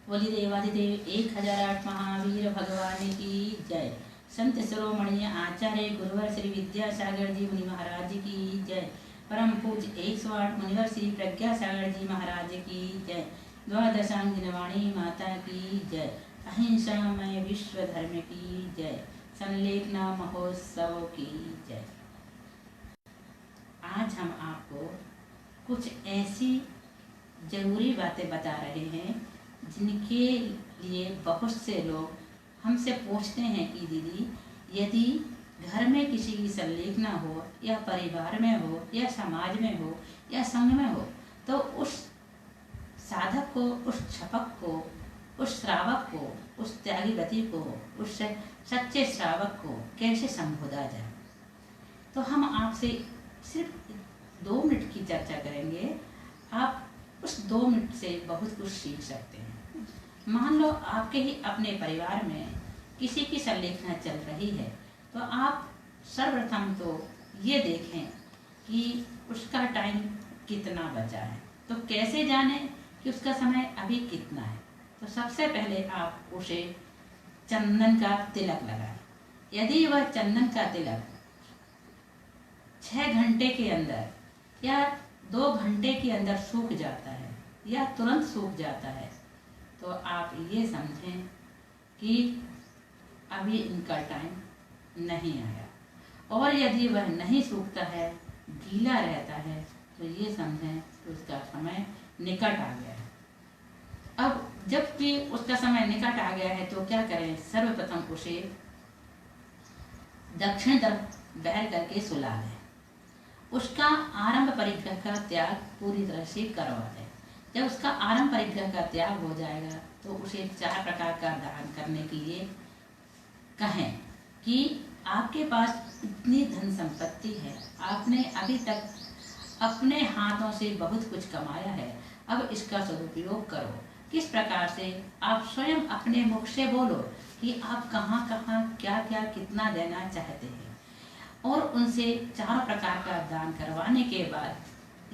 बोली देवादिदेव 1008 महावीर भगवान की जय। संत शिरोमणि आचार्य गुरुवर श्री विद्यासागर जी मुनि महाराज की जय। परम पूज्य 108 मुनिवर श्री प्रज्ञासागर जी महाराज की जय। द्वादशांगिनवाणी माता की जय। अहिंसामय विश्व धर्म की जय। संलेखना महोत्सव की जय। आज हम आपको कुछ ऐसी जरूरी बातें बता रहे हैं जिनके लिए बहुत से लोग हमसे पूछते हैं कि दीदी, यदि घर में किसी की संलेखना हो या परिवार में हो या समाज में हो या संघ में हो तो उस साधक को, उस छपक को, उस श्रावक को, उस त्यागी व्रती को, उस सच्चे श्रावक को कैसे संबोधा जाए। तो हम आपसे सिर्फ 2 मिनट की चर्चा करेंगे। आप उस 2 मिनट से बहुत कुछ सीख सकते हैं। मान लो आपके ही अपने परिवार में किसी की संलेखना चल रही है तो आप सर्वप्रथम तो ये देखें कि उसका टाइम कितना बचा है। तो कैसे जाने कि उसका समय अभी कितना है। तो सबसे पहले आप उसे चंदन का तिलक लगाएं। यदि वह चंदन का तिलक 6 घंटे के अंदर या 2 घंटे के अंदर सूख जाता है या तुरंत सूख जाता है तो आप ये समझें कि अभी इनका टाइम नहीं आया। और यदि वह नहीं सूखता है, गीला रहता है, तो ये समझें कि उसका समय निकट आ गया है। अब जबकि उसका समय निकट आ गया है तो क्या करें। सर्वप्रथम उसे दक्षिण तरफ बैठ करके सुला दें। उसका आरंभ परिग्रह का त्याग पूरी तरह से करवा दें। जब उसका आरंभ परिग्रह का त्याग हो जाएगा तो उसे 4 प्रकार का दान करने के लिए कहें कि आपके पास इतनी धन संपत्ति है, आपने अभी तक अपने हाथों से बहुत कुछ कमाया है, अब इसका सदुपयोग करो। किस प्रकार से आप स्वयं अपने मुख से बोलो कि आप कहाँ कहाँ क्या क्या कितना देना चाहते हैं और उनसे 4 प्रकार का दान करवाने के बाद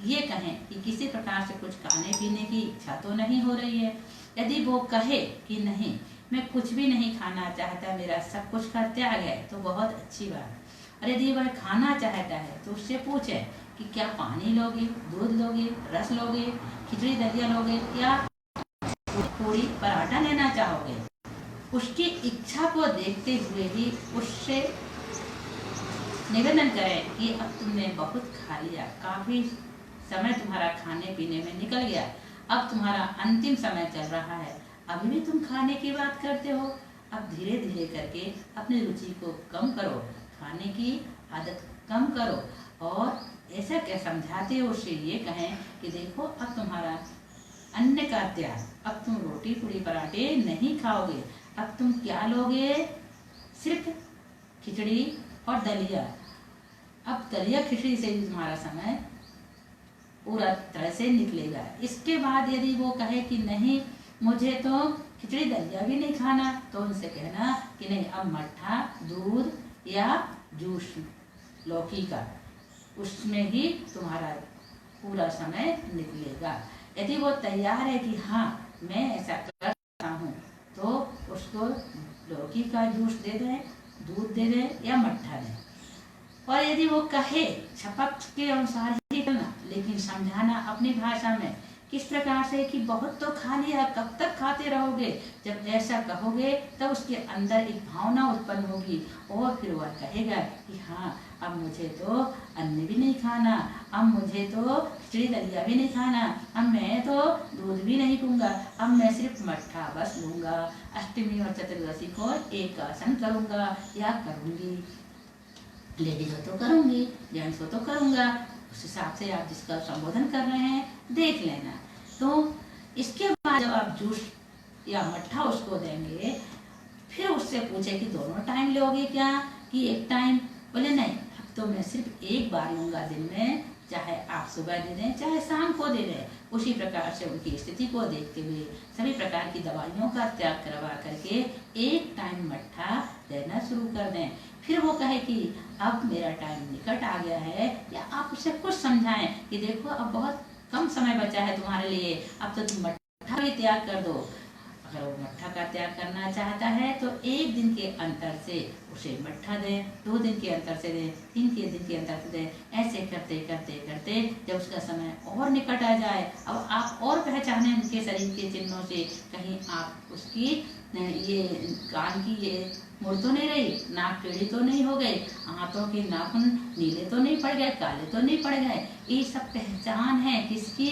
ये कहें कि किसी प्रकार से कुछ खाने पीने की इच्छा तो नहीं हो रही है। यदि वो कहे कि नहीं, मैं कुछ भी नहीं खाना चाहता, मेरा सब कुछ का त्याग है, तो बहुत अच्छी बात। और यदि वह खाना चाहता है तो उससे पूछे कि क्या पानी लोगे, दूध लोगे, रस लोगे, खिचड़ी दलिया लोगे या पूरी पराठा लेना चाहोगे। उसकी इच्छा को देखते हुए ही उससे निवेदन करें कि अब तुमने बहुत खा लिया, काफी समय तुम्हारा खाने पीने में निकल गया, अब तुम्हारा अंतिम समय चल रहा है, अभी भी तुम खाने की बात करते हो। अब धीरे धीरे करके अपनी रुचि को कम करो, खाने की आदत कम करो। और ऐसा क्या समझाते हो उससे ये कहें कि देखो अब तुम्हारा अन्न का त्याग, अब तुम रोटी पूरी पराठे नहीं खाओगे, अब तुम क्या लोगे, सिर्फ खिचड़ी और दलिया। अब दलिया खिचड़ी से भी तुम्हारा समय पूरा तरह से निकलेगा। इसके बाद यदि वो कहे कि नहीं, मुझे तो खिचड़ी दलिया भी नहीं खाना, तो उनसे कहना कि नहीं, अब मट्ठा, दूध या जूस लौकी का, उसमें ही तुम्हारा पूरा समय निकलेगा। यदि वो तैयार है कि हाँ मैं ऐसा कर सकता हूँ तो उसको लौकी का जूस दे दें, दूध दे दें या मट्ठा दें। और यदि वो कहे छपक के अनुसार ही करना, लेकिन समझाना अपनी भाषा में किस प्रकार से कि बहुत तो खा लिया, कब तक खाते रहोगे। जब ऐसा कहोगे तब उसके अंदर एक भावना उत्पन्न होगी और फिर वह कहेगा कि हाँ अब मुझे तो अन्न भी नहीं खाना, अब मुझे तो खिचड़ी दलिया भी नहीं खाना, अब मैं तो दूध भी नहीं पीऊंगा, अब मैं सिर्फ मट्ठा बस लूंगा, अष्टमी और चतुर्दशी को एक आसन करूंगा या करूंगी, लेडीज हो तो करूंगी, जेंट्स हो तो करूंगा। उस हिसाब से आप जिसका संबोधन कर रहे हैं देख लेना। तो इसके बाद जब आप जूस या मट्ठा उसको देंगे, फिर उससे पूछे कि दोनों टाइम लोगे क्या कि एक टाइम। बोले नहीं, अब तो मैं सिर्फ एक बार लूंगा दिन में, चाहे आप सुबह दे दें चाहे शाम को दे दें। उसी प्रकार से उनकी स्थिति को देखते हुए सभी प्रकार की दवाइयों का त्याग करवा करके एक टाइम मट्ठा देना शुरू कर दें। फिर वो कहे कि अब मेरा टाइम निकट आ गया है, या आप उसे कुछ समझाएं कि देखो अब बहुत कम समय बचा है तुम्हारे लिए, अब तो तुम मट्ठा भी त्याग कर दो। अगर वो मट्ठा का त्याग करना चाहता है तो 1 दिन के अंतर से उसे मट्ठा दें, 2 दिन के अंतर से दें, 3 के दिन के अंतर से दें। ऐसे करते करते करते जब उसका समय और निकट आ जाए, अब आप और पहचाने उनके शरीर के चिन्हों से, कहीं आप उसकी ये कान की ये मुड़ तो नहीं रही, नाक टेढ़ी तो नहीं हो गई, हाथों के नाखून नीले तो नहीं पड़ गए, काले तो नहीं पड़ गए। ये सब पहचान है किसकी?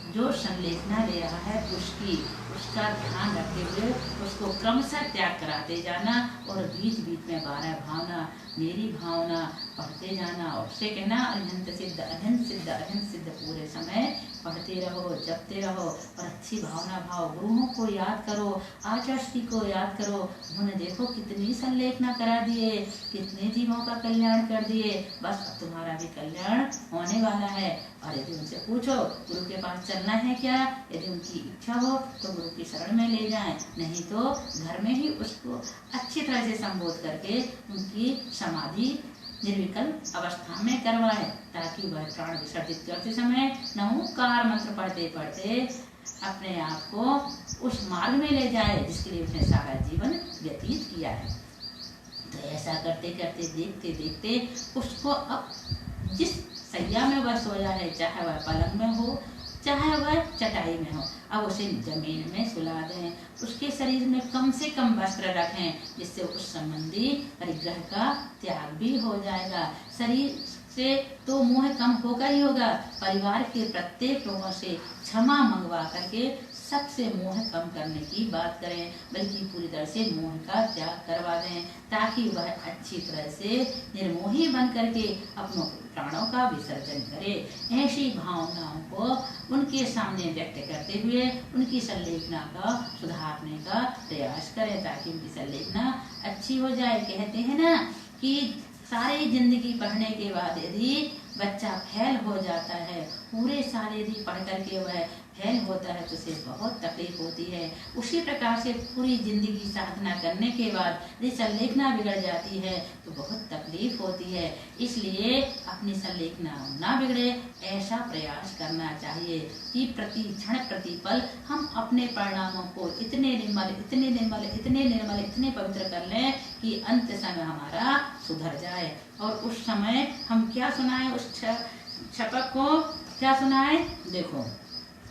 जो संलेखना ले रहा है उसकी। उसका ध्यान रखते हुए उसको क्रमशः त्याग कराते जाना और बीच बीच में 12 भावना, मेरी भावना पढ़ते जाना और उससे कहना अनंत सिद्ध अनंत सिद्ध अनंत सिद्ध पूरे समय पढ़ते रहो, जपते रहो और अच्छी भावना भाव। गुरुओं को याद करो, आचार्य को याद करो, उन्होंने देखो कितनी संलेखना करा दिए, कितने जीवों का कल्याण कर दिए। बस अब तुम्हारा भी कल्याण होने वाला है। और यदि उनसे पूछो गुरु के पास चलना है क्या, यदि उनकी इच्छा हो तो गुरु की शरण में ले जाएं, नहीं तो घर में ही उसको अच्छी तरह से संबोध करके उनकी समाधि निर्विकल अवस्था में करवाए, ताकि वह प्राण विसर्जित करते समय नमोकार मंत्र पढ़ते पढ़ते अपने आप को उस मार्ग में ले जाए जिसके लिए उसने सारा जीवन व्यतीत किया है। तो ऐसा करते करते देखते देखते उसको अब जिस सैया में वह सोया है, चाहे वह पलंग में हो चाहे वह चटाई में हो, अब उसे जमीन में सुला दें। उसके शरीर में कम से कम वस्त्र रखें, जिससे उस संबंधी परिग्रह का त्याग भी हो जाएगा। शरीर से तो मोह कम होगा ही होगा, परिवार के प्रत्येक लोगों से क्षमा मंगवा करके सबसे मोह कम करने की बात करें, बल्कि पूरी तरह से मोह का त्याग करवा दें, ताकि वह अच्छी तरह से निर्मोही बन करके अपनों प्राणों का विसर्जन करे। ऐसी भावनाओं को उनके सामने व्यक्त करते हुए उनकी संलेखना का सुधारने का प्रयास करें, ताकि उनकी संलेखना अच्छी हो जाए। कहते हैं ना कि सारी जिंदगी पढ़ने के बाद यदि बच्चा फेल हो जाता है, पूरे साल यदि पढ़ करके वह फेल होता है तो उसे बहुत तकलीफ होती है। उसी प्रकार से पूरी जिंदगी साधना करने के बाद यदि संलेखना बिगड़ जाती है तो बहुत तकलीफ होती है। इसलिए अपनी संलेखना ना बिगड़े ऐसा प्रयास करना चाहिए कि प्रति क्षण प्रति पल हम अपने परिणामों को इतने निर्मल इतने निर्मल इतने निर्मल इतने पवित्र कर लें कि अंत समय हमारा सुधर जाए। और उस समय हम क्या सुनाएं, उस छपक को क्या सुनाएं? देखो,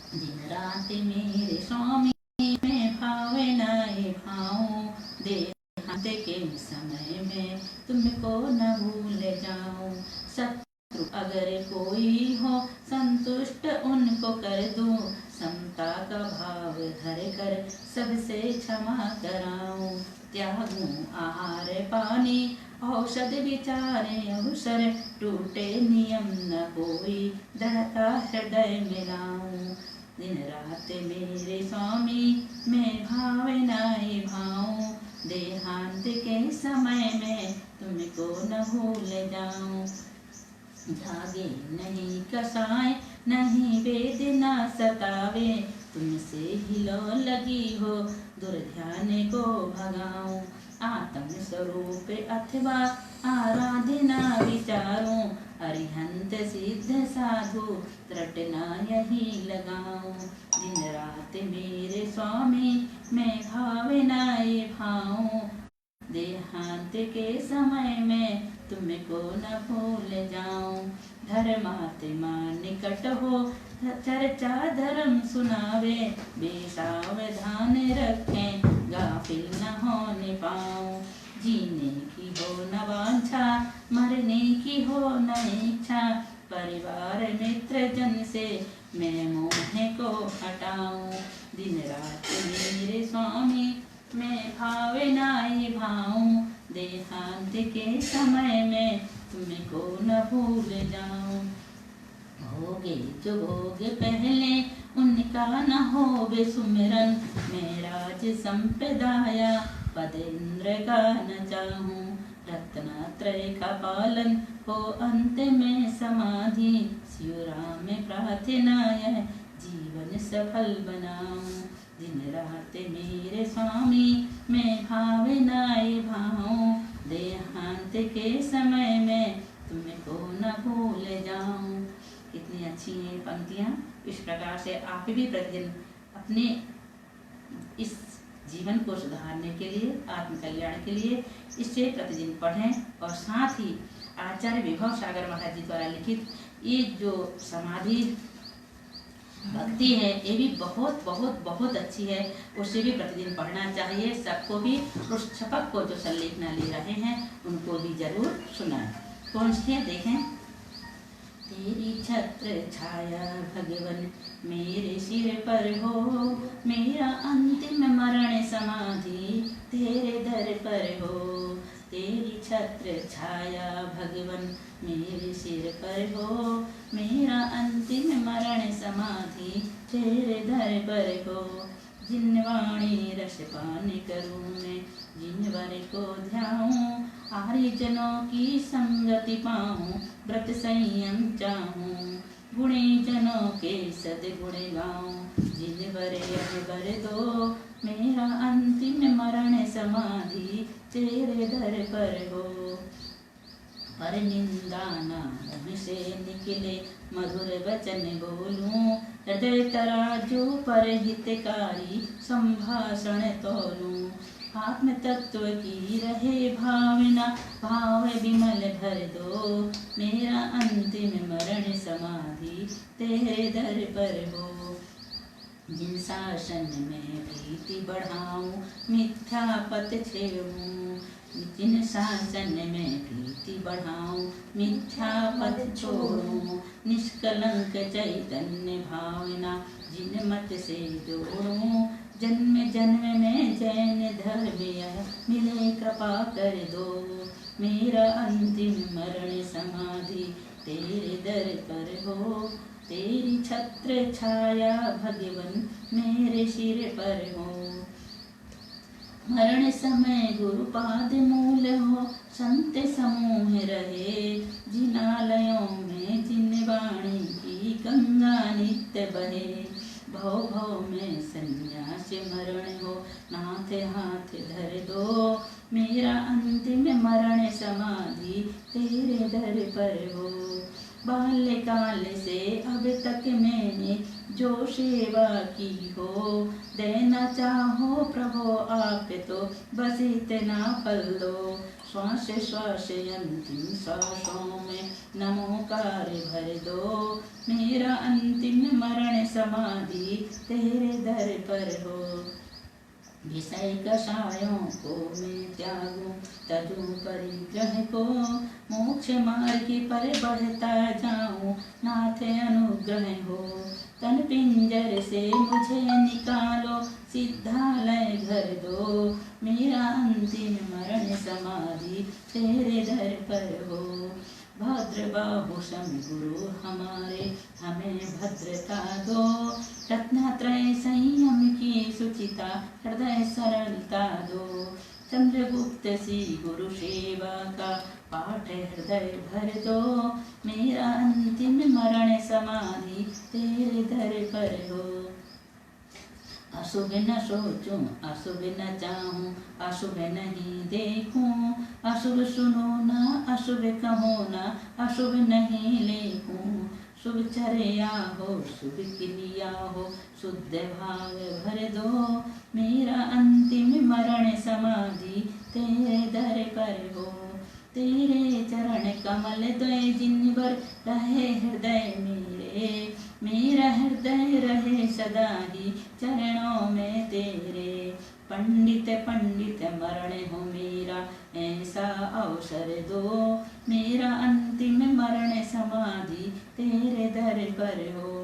दिन रात मेरे स्वामी में भावे नाई भाऊं, देहांत के समय में तुमको न भूल जाऊं। शत्रु अगर कोई हो संतुष्ट उनको कर दूं, समता का भाव धर कर सबसे क्षमा कराऊं। त्यागूं आहार पानी औषध विचारे अवसर, टूटे नियम न कोई दृढ़ता हृदय मिलाऊं। दिन रात मेरे स्वामी मैं भावे नाई भाऊं, देहांत के समय में तुमको न भूल जाऊं। जागे नहीं कसाय नहीं वेदना सतावे, तुमसे ही लो लगी हो दुर्ध्यान को भगाऊं। आत्म स्वरूप अथवा आराधना विचारूं, अरिहंत सिद्ध साधु त्रटना यही लगाऊं। दिन रात मेरे स्वामी मैं भावनाए भाऊं, देहांत के समय में तुमको न भूल जाऊं। धर्मात्मा निकट हो चर्चा धर्म सुनावे, बेसावधान रखें गाफिल न होने पाऊं। जीने की हो न वांछा मरने की हो न इच्छा, परिवार मित्र जन से मैं मोह को हटाऊं। दिन रात मेरे स्वामी मैं भावनाए भाऊं, देहांत के समय में तुमको न भूल जाऊं। भोगे जो भोग पहले उनका न होवे सुमिरन, मैं राज संप्रदाया पद इंद्र का न चाहूं। रत्नात्रय का पालन हो अंत में समाधि, शिवराम प्रार्थना यह जीवन सफल बनाऊं। दिन रात मेरे स्वामी मैं भावनाए भाऊं, देहांत के समय में तुमको न भूल जाऊं। कितनी अच्छी हैं पंक्तियाँ। इस प्रकार से आप भी प्रतिदिन अपने इस जीवन को सुधारने के लिए, आत्म कल्याण के लिए इसे प्रतिदिन पढ़ें। और साथ ही आचार्य विभव सागर महाराज जी द्वारा लिखित ये जो समाधि भक्ति है ये भी बहुत बहुत बहुत अच्छी है, उसे भी प्रतिदिन पढ़ना चाहिए। सबको भी उस छपक को जो संलेखना ले रहे हैं उनको भी जरूर सुनाएं। कौन सी है देखें। तेरी छत्र छाया भगवन मेरे सिर पर हो, मेरा अंतिम मरण समाधि तेरे दर पर हो। तेरी छत्र छाया भगवन मेरे सिर पर हो, मेरा अंतिम मरण समाधि तेरे दर पर हो। जिन वाणी रस पान करूँ मैं, जिन वर को ध्याऊं, आर्य जनों की संगति पाऊं, व्रत संयम चाहूं। गुणी जनों के सद्गुण गाऊं, जिन वर वर दो, मेरा अंतिम मरण समाधि तेरे दर पर हो। पर निंदा ना मुँह से निकले, मधुर वचन बोलूं, हृदय तराजू पर हितकारी संभाषण तोलूं। आत्म तत्व की रहे भावना, भाव विमल भर दो, मेरा अंतिम मरण समाधि तेरे दर पर हो। जिन शासन में प्रीति बढ़ाऊं, मिथ्या पथ छेड़ूं, जिन शासन में प्रीति बढ़ाऊं, मिथ्या पथ छोड़ूं। निष्कलंक चैतन्य भावना जिन मत से जोड़ूं, जन्म जन्म में जैन धर्म यह मिले कृपा कर दो। मेरा अंतिम मरण समाधि तेरे दर पर हो, तेरी छत्र छाया भगवन मेरे सिर पर हो। मरण समय गुरुपाद मूल हो, संत समूह रहे, जिनालयों में जिन वाणी की गंगा नित्य बहे। भव भव में संन्यास मरण हो, नाथ हाथ धर दो, मेरा अंतिम मरण समाधि तेरे दर पर हो। बाल्यकाल से अब तक मैंने जो सेवा की हो, देना चाहो प्रभु आप तो बस इतना फल दो। श्वास श्वास अंतिम श्वासों में नमोकार भर दो, मेरा अंतिम मरण समाधि तेरे दर पर हो। विषय कषायों को मैं त्यागूं, तजू परिग्रह को, मोक्ष मार्ग पर बढ़ता जाऊं, नाथ अनुग्रह हो। तन पिंजर से मुझे निकालो, सिद्धालय घर दो, मेरा अंतिम मरण समाधि तेरे दर पर हो। भद्र बाहु सम गुरु हमारे, हमें भद्रता दो, रत्नत्रय संयम की सुचिता हृदय सरलता दो। चंद्रगुप्त सी गुरु सेवा का पाठ हृदय भर दो, मेरा अंतिम मरण समाधि तेरे दर पर हो। अशुभ न सोचूं, अशुभ न चाहूं, अशुभ नहीं देखूं, अशुभ सुनो ना, अशुभ कहो ना, अशुभ नहीं लेखूं। शुभ चर्या हो, शुभ क्रिया हो, शुद्ध भाव भर दो, मेरा अंतिम मरण समाधि तेरे दर पर हो। तेरे चरण कमल द्वय जिन पर रहे हृदय मेरे, मेरा हृदय रहे सदा ही चरणों में तेरे। पंडित पंडित मरण हो मेरा, ऐसा अवसर दो, मेरा अंतिम मरण समाधि तेरे दर पर हो।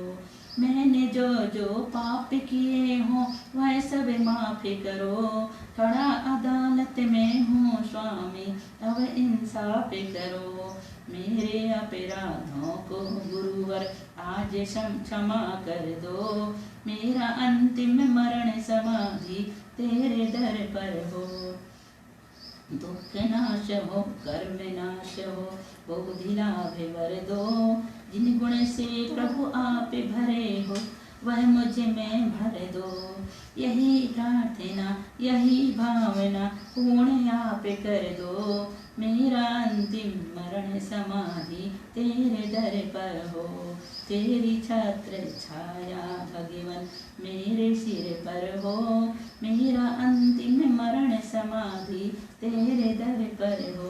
मैंने जो जो पाप किए हों वह सब माफ करो, खड़ा अदालत में हूँ स्वामी अब इंसाफ करो। मेरे अपराधों को गुरुवर आज क्षमा कर दो, मेरा अंतिम मरण समाधि तेरे दर पर हो। दुख नाश हो, कर्म नाश हो, बोधि लाभ वर दो, जिन गुण से प्रभु आप भरे हो वह मुझ में भर दो। यही प्रार्थना यही भावना पूर्ण आप कर दो, मेरा अंतिम मरण समाधि तेरे दर पर हो। तेरी छत्र छाया भगवन मेरे सिर पर हो, तेरे दर पर हो।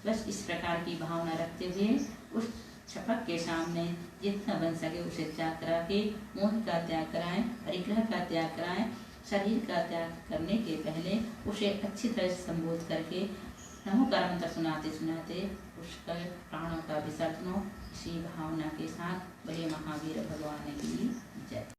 बस इस प्रकार की भावना रखते हुए उस शपथ के सामने जितना बन सके उसे त्याग करा के मोह का त्याग कराएं, परिग्रह का त्याग कराएं। शरीर का त्याग करने के पहले उसे अच्छी तरह से संबोध करके नमोकार मंत्र सुनाते सुनाते उसका प्राणों का विसर्जन हो। इसी भावना के साथ बड़े महावीर भगवान की जय।